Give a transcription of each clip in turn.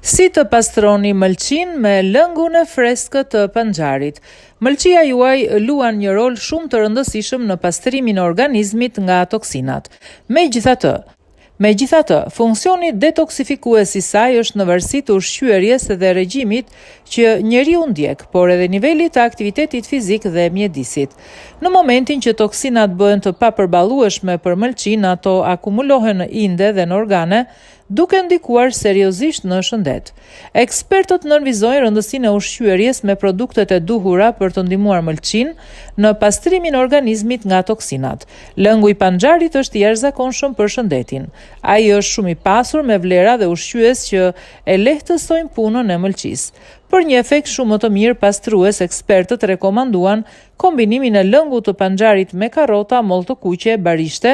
Si të pastroni mëlçin me lëngun e freskët të panxharit? Mëlçia juaj luan një rol shumë të rëndësishëm në pastrimin e organizmit nga toksinat. Megjithatë, funksioni detoksifikues i saj është në varësi të ushqyerjes dhe regjimit që njeriu ndjek, por edhe nivelit të aktivitetit fizik dhe mjedisit. Në momentin që toksinat bëhen të papërballueshme për mëlçin, ato akumulohen në inde dhe në organe, duke ndikuar seriozisht në shëndet. Ekspertët nënvizojnë rëndësinë e ushqyerjes me produktet e duhura për të ndihmuar mëlçin në pastrimin e organizmit nga toksinat. Lëngu i panxharit është i jashtëzakonshëm për shëndetin. Ai është shumë i pasur me vlera dhe ushqyes që e lehtësojnë punën e mëlçisë. Për një efekt shumë më të mirë pastrues, ekspertët rekomanduan kombinimin e lëngut të panxharit me karrota, mollë të kuqe, barishte,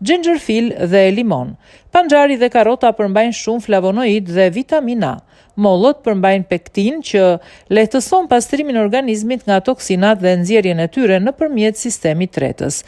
xhenxherfil dhe limon. Panxhari dhe karrota përmbajnë shumë flavonoid dhe vitamin A. Mollët përmbajnë pektin që lehtëson pastrimin e organizmit nga toksinat dhe nxjerrjen e tyre nëpërmjet sistemit tretës.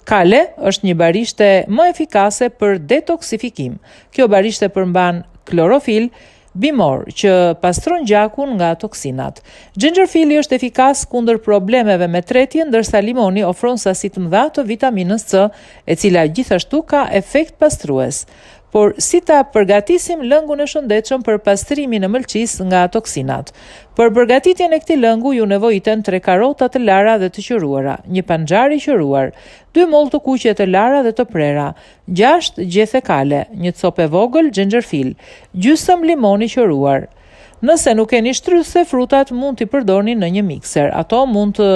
Kale është një barishte më efikase për detoksifikim. Kjo barishte përmban klorofil, bimor, që pastron gjakun nga toksinat. Xhenxherfili është efikas kundër problemeve me tretje, ndërsa limoni ofron sasi të mëdha të vitaminës C, e cila gjithashtu ka efekt pastrues. Por si ta përgatisim lëngun e shëndetshëm për pastrimin e mëlçisë nga toksinat? Për përgatitjen e këtij lëngu ju nevojiten 3 karrota të lara dhe të qëruara, një panxhar i qëruar, 2 mollë të kuqe të lara dhe të prera, 6 gjethe kale, një copë e vogël xhenxherfil, gjysmë limon i qëruar. Nëse nuk keni shtryse, frutat mund t'i përdorni në një mikser. Ato mund të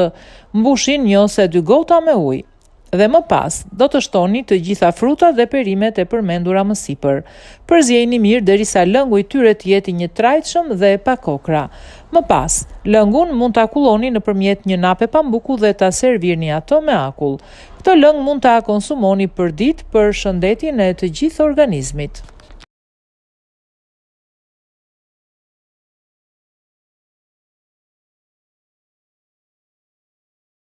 mbushin 1 ose 2 gota me ujë. Dhe më pas, do të shtoni të gjitha frutat dhe perimet e përmendura më sipër. Përzjeni mirë derisa lëngu i tyre të jetë i njëtrajtshëm dhe pa kokra. Më pas, lëngun mund ta akulloni nëpërmjet një nape pambuku dhe ta servirni ato me akull. Këtë lëng mund ta konsumoni për ditë për shëndetin e të gjithë organizmit.